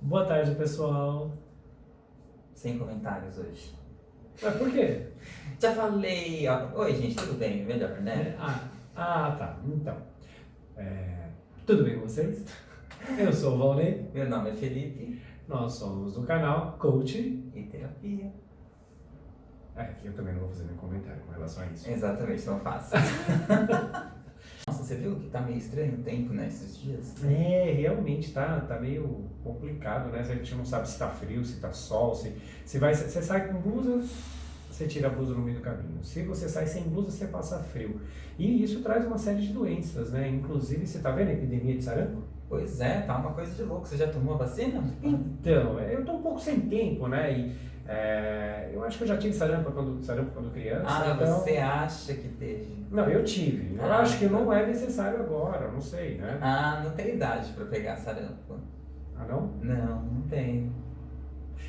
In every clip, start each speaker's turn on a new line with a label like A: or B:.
A: Boa tarde, pessoal.
B: Sem comentários hoje.
A: Mas por quê?
B: Já falei. Oi, gente, tudo bem? Melhor, né?
A: Tá. Então, tudo bem com vocês? Eu sou o Valnei.
B: Meu nome é Felipe
A: Nós somos do canal Coach.
B: e terapia.
A: Eu também não vou fazer nenhum comentário com relação a isso.
B: Exatamente, não faço. Nossa, você viu que tá meio estranho o tempo, né, esses dias?
A: Realmente tá meio complicado, né? A gente não sabe se tá frio, se tá sol, você sai com blusa, você tira a blusa no meio do caminho. Se você sai sem blusa, você passa frio. E isso traz uma série de doenças, né? Inclusive, você tá vendo a epidemia de sarampo?
B: Pois é, tá uma coisa de louco. Você já tomou a vacina?
A: Então, eu tô um pouco sem tempo, né? Eu acho que eu já tive sarampo quando criança. Então...
B: Você acha que teve?
A: Não, eu tive. Eu acho que não é necessário agora, não sei, né?
B: Não tem idade pra pegar sarampo.
A: Ah, não?
B: Não tem.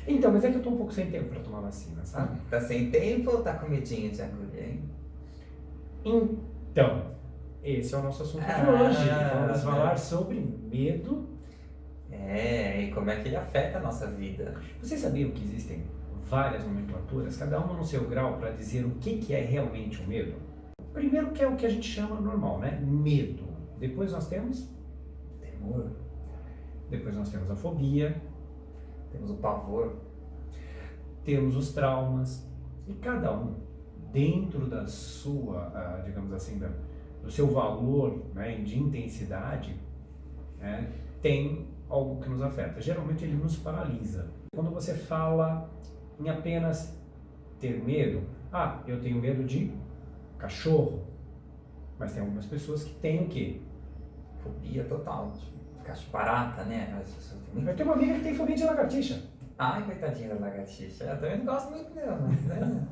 A: Então, mas é que eu tô um pouco sem tempo pra tomar vacina, sabe?
B: Tá sem tempo ou tá com medinho de agulha, hein?
A: Então, esse é o nosso assunto de hoje. Vamos falar sobre medo.
B: E como é que ele afeta a nossa vida?
A: Vocês sabiam que existem várias nomenclaturas, cada uma no seu grau, para dizer o que é realmente o medo? Primeiro que é o que a gente chama normal, né? Medo. Depois nós temos
B: Temor.
A: Depois nós temos a fobia.
B: Temos o pavor.
A: Temos os traumas. E cada um, dentro da sua, digamos assim, do seu valor, né, de intensidade, né, tem algo que nos afeta. Geralmente ele nos paralisa. Quando você fala em apenas ter medo, eu tenho medo de cachorro. Mas tem algumas pessoas que têm o quê?
B: Fobia total. Tipo, caixa barata, né?
A: Eu tenho uma amiga que tem fobia de lagartixa.
B: Ai, coitadinha da lagartixa. Eu também não gosto muito dela, né?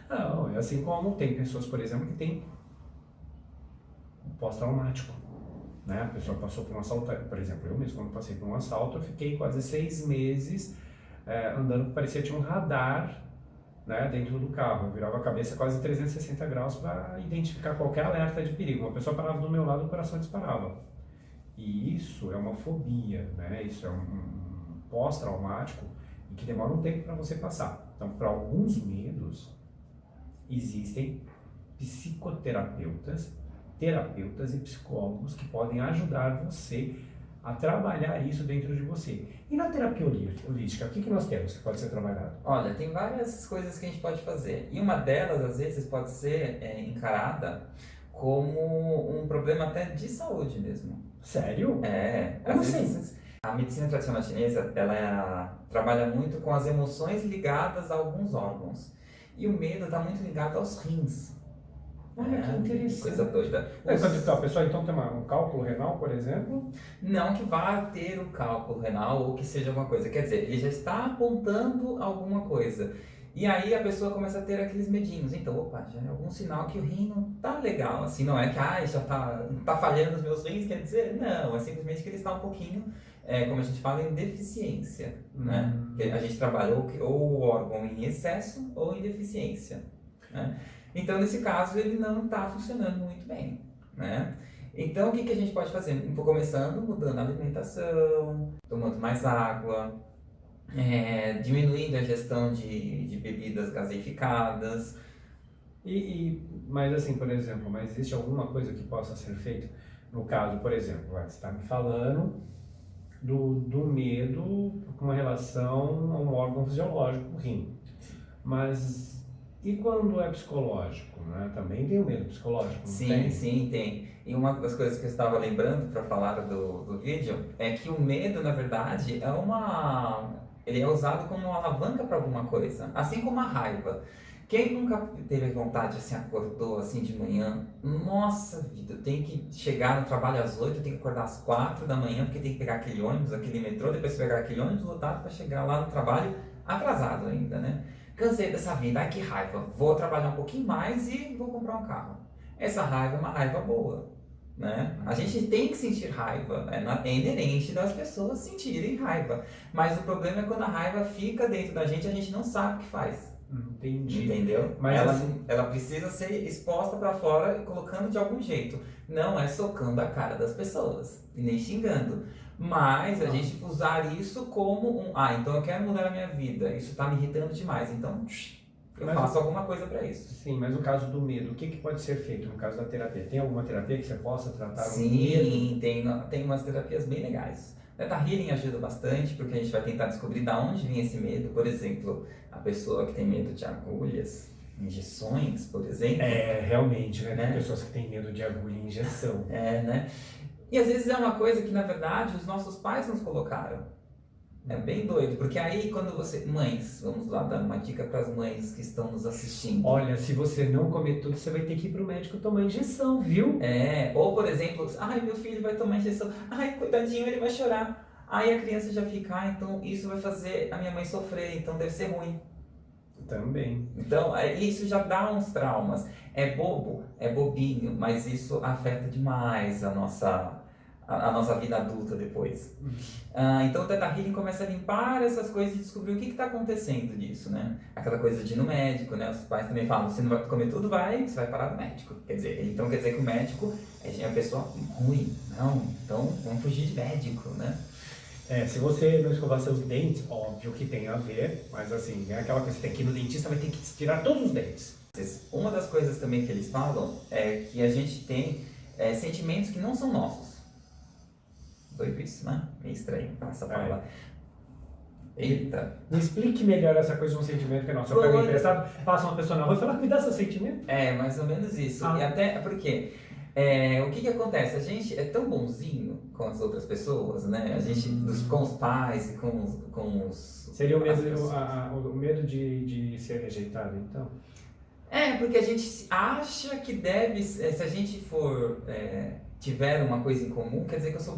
A: Não, assim como tem pessoas, por exemplo, que têm pós-traumático. Né? A pessoa passou por um assalto, por exemplo, eu mesmo, quando passei por um assalto, eu fiquei quase 6 meses andando, parecia que tinha um radar, né, dentro do carro. Eu virava a cabeça quase 360 graus para identificar qualquer alerta de perigo. Uma pessoa parava do meu lado, o coração disparava. E isso é uma fobia, né? Isso é um pós-traumático e que demora um tempo para você passar. Então, para alguns medos, existem psicoterapeutas, terapeutas e psicólogos que podem ajudar você a trabalhar isso dentro de você. E na terapia holística, o que nós temos que pode ser trabalhado?
B: Olha, tem várias coisas que a gente pode fazer. E uma delas, às vezes, pode ser encarada como um problema até de saúde mesmo.
A: Sério?
B: Como assim? A medicina tradicional chinesa, ela trabalha muito com as emoções ligadas a alguns órgãos. E o medo está muito ligado aos rins.
A: Olha que interessante.
B: Coisa doida.
A: A pessoa então tem um cálculo renal, por exemplo?
B: Não que vá ter o cálculo renal ou que seja alguma coisa. Quer dizer, ele já está apontando alguma coisa. E aí a pessoa começa a ter aqueles medinhos. Então, opa, já é algum sinal que o rim não tá legal. Assim, não é que já tá falhando os meus rins, quer dizer, não. É simplesmente que ele está um pouquinho, como a gente fala, em deficiência. Né? Que a gente trabalha ou o órgão em excesso ou em deficiência. Né? Então, nesse caso, ele não está funcionando muito bem, né? Então, o que a gente pode fazer? Começando mudando a alimentação, tomando mais água, diminuindo a ingestão de bebidas gaseificadas.
A: Mas assim, por exemplo, mas existe alguma coisa que possa ser feita? No caso, por exemplo, você está me falando do medo com relação a um órgão fisiológico, o rim. Mas e quando é psicológico, né? Também tem o medo psicológico, não tem?
B: Sim, tem. E uma das coisas que eu estava lembrando para falar do vídeo é que o medo, na verdade, ele é usado como uma alavanca para alguma coisa, assim como a raiva. Quem nunca teve vontade, assim, acordou assim de manhã, nossa vida, eu tenho que chegar no trabalho às 8, eu tenho que acordar às 4 da manhã, porque tem que pegar aquele ônibus, aquele metrô, depois pegar aquele ônibus lotado para chegar lá no trabalho atrasado ainda, né? Cansei dessa vida, ai que raiva, vou trabalhar um pouquinho mais e vou comprar um carro. Essa raiva é uma raiva boa, né? A gente tem que sentir raiva, é inerente das pessoas sentirem raiva, mas o problema é quando a raiva fica dentro da gente e a gente não sabe o que faz.
A: Entendi.
B: Entendeu?
A: Mas
B: ela precisa ser exposta para fora e colocando de algum jeito. Não é socando a cara das pessoas e nem xingando. Mas a
A: Não.
B: gente usar isso como então eu quero mudar a minha vida, isso está me irritando demais, então eu
A: Mas
B: faço alguma coisa para isso.
A: Sim, mas no caso do medo, o que pode ser feito no caso da terapia? Tem alguma terapia que você possa tratar o medo?
B: Sim, tem umas terapias bem legais. O Theta Healing ajuda bastante, porque a gente vai tentar descobrir de onde vem esse medo. Por exemplo, a pessoa que tem medo de agulhas, injeções, por exemplo.
A: Realmente, né? Tem
B: Né?
A: pessoas que têm medo de agulha e injeção.
B: Né? E às vezes é uma coisa que, na verdade, os nossos pais nos colocaram. É bem doido, porque aí quando você... Mães, vamos lá dar uma dica para as mães que estão nos assistindo.
A: Olha, se você não comer tudo, você vai ter que ir pro médico tomar injeção, viu?
B: Ou por exemplo, meu filho vai tomar injeção, coitadinho, ele vai chorar. Aí a criança já fica, então isso vai fazer a minha mãe sofrer, então deve ser ruim.
A: Também.
B: Então, isso já dá uns traumas. É bobo, é bobinho, mas isso afeta demais a nossa vida adulta depois. Então o Theta Healing começa a limpar essas coisas e descobrir o que está acontecendo disso, né? Aquela coisa de ir no médico, né? Os pais também falam, você não vai comer tudo, você vai parar no médico. Quer dizer que o médico é uma pessoa ruim. Não, então vamos fugir de médico, né?
A: Se você não escovar seus dentes, óbvio que tem a ver, mas assim, é aquela coisa, você tem que ir no dentista, vai ter que tirar todos os dentes.
B: Uma das coisas também que eles falam é que a gente tem sentimentos que não são nossos. Doido isso, né? Meio estranho essa palavra. Eita.
A: Me explique melhor essa coisa de um sentimento que é nosso. Eu pego emprestado, passa uma pessoa na rua e fala, me dá seu sentimento.
B: Mais ou menos isso. E até porque, o que acontece? A gente é tão bonzinho com as outras pessoas, né? A gente, com os pais e com os...
A: Seria o medo de ser rejeitado, então?
B: Porque a gente acha que deve, se a gente for, tiver uma coisa em comum, quer dizer que eu sou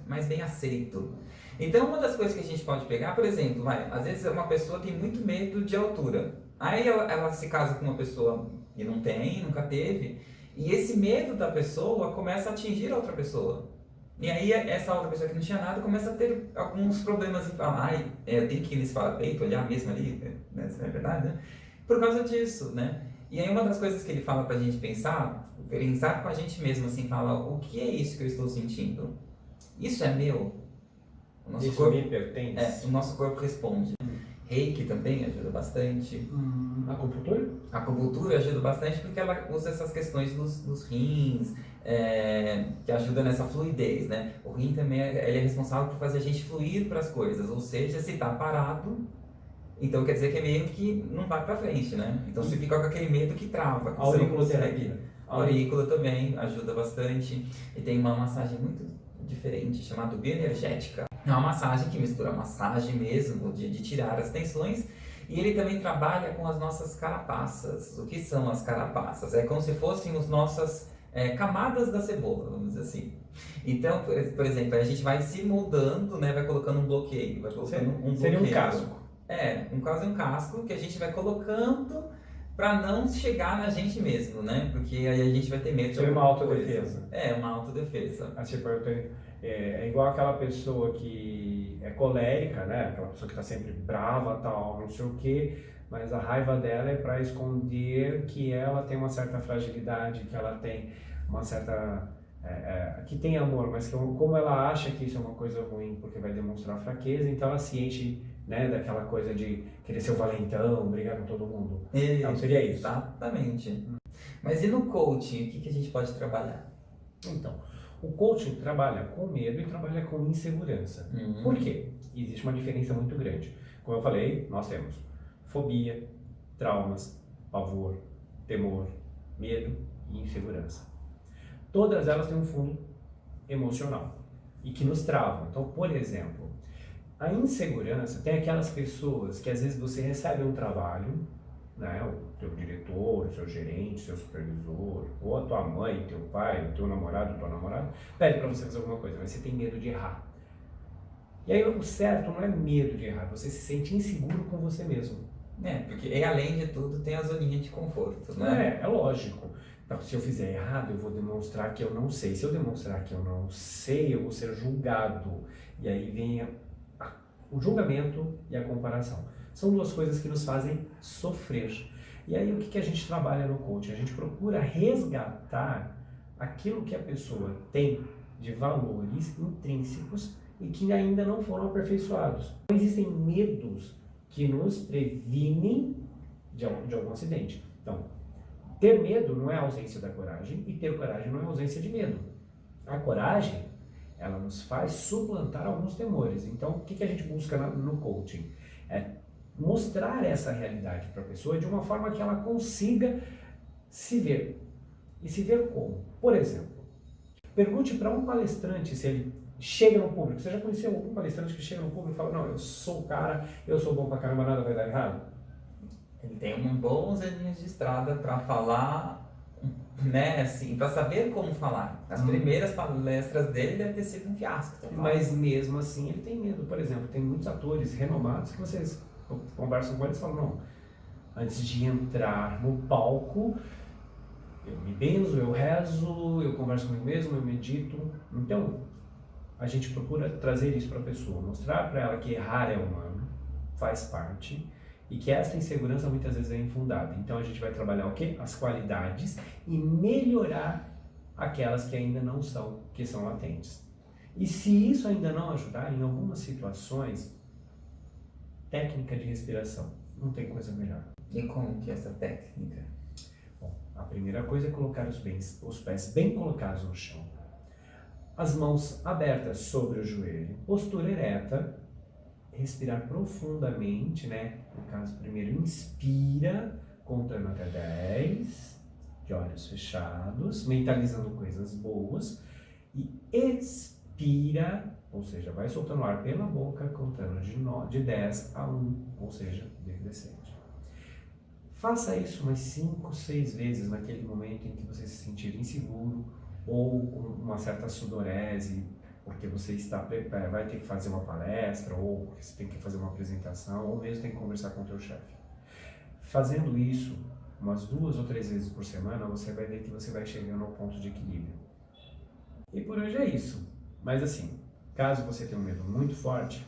B: mais bem aceito. Então, uma das coisas que a gente pode pegar, por exemplo, às vezes uma pessoa tem muito medo de altura. Aí ela se casa com uma pessoa que não tem, nunca teve, e esse medo da pessoa começa a atingir a outra pessoa. E aí essa outra pessoa que não tinha nada começa a ter alguns problemas em falar, eu tenho que ir nesse parapeito, olhar mesmo ali, né? Isso não é verdade, né? Por causa disso, né? E aí uma das coisas que ele fala pra gente pensar com a gente mesmo, assim, fala, o que é isso que eu estou sentindo? Isso é meu? O nosso
A: Isso
B: corpo
A: me pertence?
B: o nosso corpo responde. Reiki também ajuda bastante.
A: Acupuntura?
B: A acupuntura ajuda bastante porque ela usa essas questões dos rins, que ajuda nessa fluidez, né? O rim também ele é responsável por fazer a gente fluir para as coisas, ou seja, se está parado, então quer dizer que é meio que não vai para frente, né? Então você fica com aquele medo que trava, que você não consegue. A aurícula também ajuda bastante e tem uma massagem muito diferente chamada bioenergética. É uma massagem que mistura massagem mesmo, de tirar as tensões. E ele também trabalha com as nossas carapaças. O que são as carapaças? É como se fossem as nossas camadas da cebola, vamos dizer assim. Então, por exemplo, a gente vai se moldando, né? Vai colocando um bloqueio. Vai colocando um bloqueio.
A: Seria um casco.
B: Quase um casco que a gente vai colocando para não chegar na gente mesmo, né? Porque aí a gente vai ter medo de
A: uma autodefesa.
B: Uma autodefesa.
A: Tipo, é igual aquela pessoa que é colérica, né? Aquela pessoa que está sempre brava, tal, não sei o quê, mas a raiva dela é para esconder que ela tem uma certa fragilidade, que ela tem uma certa... que tem amor, mas que, como ela acha que isso é uma coisa ruim porque vai demonstrar fraqueza, então ela se enche, né, daquela coisa de querer ser o valentão, brigar com todo mundo. Então seria isso.
B: Exatamente. Mas e no coaching, o que a gente pode trabalhar?
A: Então, o coaching trabalha com medo e trabalha com insegurança. Por quê? Existe uma diferença muito grande. Como eu falei, nós temos fobia, traumas, pavor, temor, medo e insegurança. Todas elas têm um fundo emocional e que nos travam. Então, por exemplo, a insegurança tem aquelas pessoas que às vezes você recebe um trabalho, né, o teu diretor, o seu gerente, seu supervisor, ou a tua mãe, teu pai, o teu namorado, tua namorada, pede para você fazer alguma coisa, mas você tem medo de errar. E aí o certo não é medo de errar, você se sente inseguro com você mesmo.
B: Porque além de tudo tem a zoninha de conforto, né?
A: É lógico. Então, se eu fizer errado, eu vou demonstrar que eu não sei. Se eu demonstrar que eu não sei, eu vou ser julgado. E aí vem o julgamento e a comparação. São duas coisas que nos fazem sofrer. E aí o que a gente trabalha no coaching? A gente procura resgatar aquilo que a pessoa tem de valores intrínsecos e que ainda não foram aperfeiçoados. Então, existem medos que nos previnem de algum acidente. Então, ter medo não é ausência da coragem e ter coragem não é ausência de medo. A coragem, ela nos faz suplantar alguns temores. Então, o que a gente busca no coaching? É mostrar essa realidade para a pessoa de uma forma que ela consiga se ver. E se ver como? Por exemplo, pergunte para um palestrante se ele chega no público. Você já conheceu algum palestrante que chega no público e fala, não, eu sou o cara, eu sou bom pra caramba, nada vai dar errado?
B: Ele tem bons aninhos de estrada para falar, né, assim, para saber como falar. As primeiras palestras dele deve ter sido um fiasco.
A: Mas mesmo assim ele tem medo. Por exemplo, tem muitos atores renomados que vocês conversam com eles e falam, não, antes de entrar no palco, eu me benzo, eu rezo, eu converso comigo mesmo, eu medito. Então, a gente procura trazer isso para a pessoa, mostrar para ela que errar é humano, faz parte, e que essa insegurança muitas vezes é infundada. Então a gente vai trabalhar o quê? As qualidades e melhorar aquelas que ainda não são, que são latentes. E se isso ainda não ajudar, em algumas situações, técnica de respiração, não tem coisa melhor.
B: E como que é essa técnica?
A: Bom, a primeira coisa é colocar os pés bem colocados no chão, as mãos abertas sobre o joelho, postura ereta, respirar profundamente, né? No caso, primeiro inspira, contando até 10, de olhos fechados, mentalizando coisas boas, e expira, ou seja, vai soltando ar pela boca, contando de 10 a 1, ou seja, decrescente. Faça isso umas 5, 6 vezes naquele momento em que você se sentir inseguro ou com uma certa sudorese, porque você vai ter que fazer uma palestra, ou porque você tem que fazer uma apresentação, ou mesmo tem que conversar com o teu chefe. Fazendo isso umas 2 ou 3 vezes por semana, você vai ver que você vai chegando ao ponto de equilíbrio. E por hoje é isso. Mas assim, caso você tenha um medo muito forte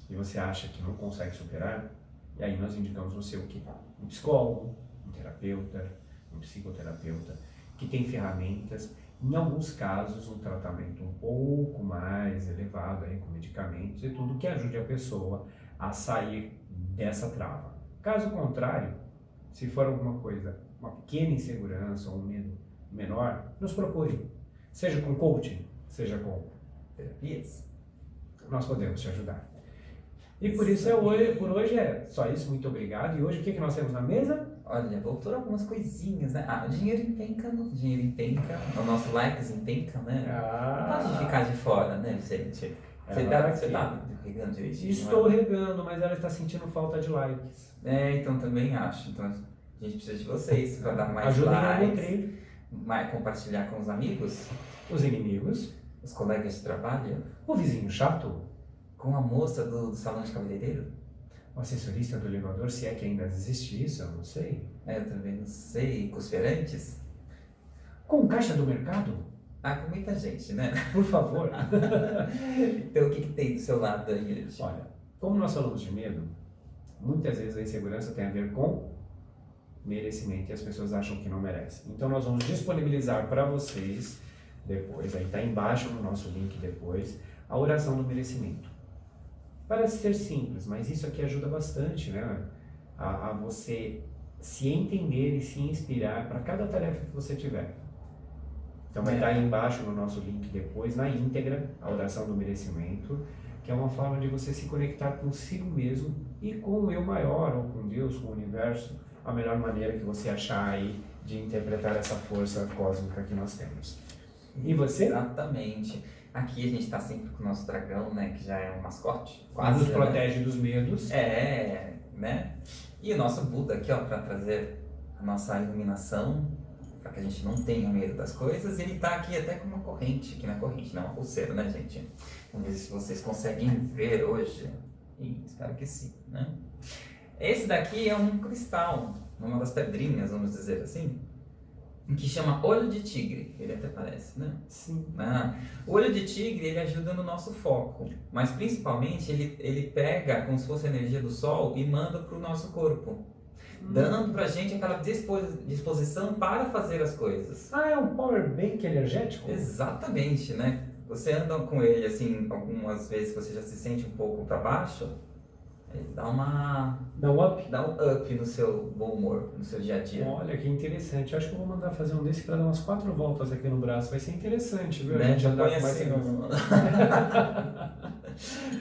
A: e você acha que não consegue superar, e aí nós indicamos você o quê? Um psicólogo, um terapeuta, um psicoterapeuta, que tem ferramentas. Em alguns casos, um tratamento um pouco mais elevado, aí, com medicamentos e tudo, que ajude a pessoa a sair dessa trava. Caso contrário, se for alguma coisa, uma pequena insegurança ou um medo menor, nos procure. Seja com coaching, seja com terapias, nós podemos te ajudar. E por isso por hoje é só isso, muito obrigado. E hoje o que nós temos na mesa?
B: Olha, voltou algumas coisinhas, né? Ah, o dinheiro em penca, o nosso likes em penca, né? Não pode ficar de fora, né, gente? Você tá regando direitinho?
A: Estou regando, mas ela está sentindo falta de likes.
B: Então também acho. Então a gente precisa de vocês para dar mais
A: Ajudem
B: likes, compartilhar com os amigos,
A: os inimigos,
B: os colegas de trabalho,
A: o vizinho chato,
B: com a moça do salão de cabeleireiro,
A: o assessorista do elevador, se é que ainda existe isso, eu não sei.
B: Eu também não sei, com os feirantes,
A: com o caixa do mercado.
B: Com muita gente, né?
A: Por favor.
B: Então o que tem do seu lado aí, gente?
A: Olha, como nós falamos de medo, muitas vezes a insegurança tem a ver com merecimento e as pessoas acham que não merecem. Então nós vamos disponibilizar para vocês depois, aí está embaixo no nosso link depois, a oração do merecimento. Parece ser simples, mas isso aqui ajuda bastante, né? A você se entender e se inspirar para cada tarefa que você tiver. Então vai estar aí embaixo no nosso link depois, na íntegra, a oração do merecimento, que é uma forma de você se conectar consigo mesmo e com o eu maior, ou com Deus, com o universo, a melhor maneira que você achar aí de interpretar essa força cósmica que nós temos. E você?
B: Exatamente. Aqui a gente está sempre com o nosso dragão, né, que já é um mascote.
A: Quase nos protege dos medos.
B: Né? E o nosso Buda aqui, ó, para trazer a nossa iluminação, para que a gente não tenha medo das coisas. E ele está aqui até com uma corrente, aqui na corrente, não uma pulseira, né, gente? Vamos ver se vocês conseguem ver hoje. Espero que sim, né? Esse daqui é um cristal, uma das pedrinhas, vamos dizer assim, que chama olho de tigre. Ele até parece, né?
A: Sim.
B: O olho de tigre, ele ajuda no nosso foco, mas principalmente ele pega como se fosse a energia do sol e manda para o nosso corpo, dando pra gente aquela disposição para fazer as coisas.
A: É um power bank energético?
B: Exatamente, né? você anda com ele, assim, algumas vezes você já se sente um pouco para baixo, ele dá
A: Dá um up?
B: dá um up no seu bom humor, no seu dia a dia.
A: Olha, que interessante. Acho que eu vou mandar fazer um desse para dar umas 4 voltas aqui no braço. Vai ser interessante, viu? A
B: Né?
A: gente
B: Já
A: andar
B: põe
A: com mais
B: assim,
A: segurança.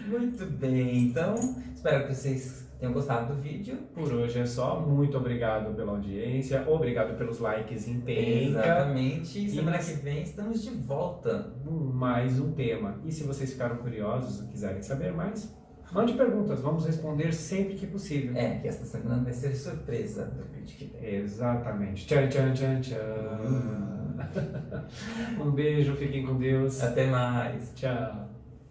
B: Muito bem, então espero que vocês tenham gostado do vídeo.
A: Por hoje é só. Muito obrigado pela audiência. Obrigado pelos likes em penca.
B: Exatamente, semana que vem estamos de volta.
A: Mais um tema. E se vocês ficaram curiosos e quiserem saber mais, mande perguntas. Vamos responder sempre que possível.
B: Que esta semana vai ser surpresa do vídeo que vem.
A: Exatamente. Tchan, tchan, tchan, tchan. Um beijo, fiquem com Deus.
B: Até mais.
A: Tchau.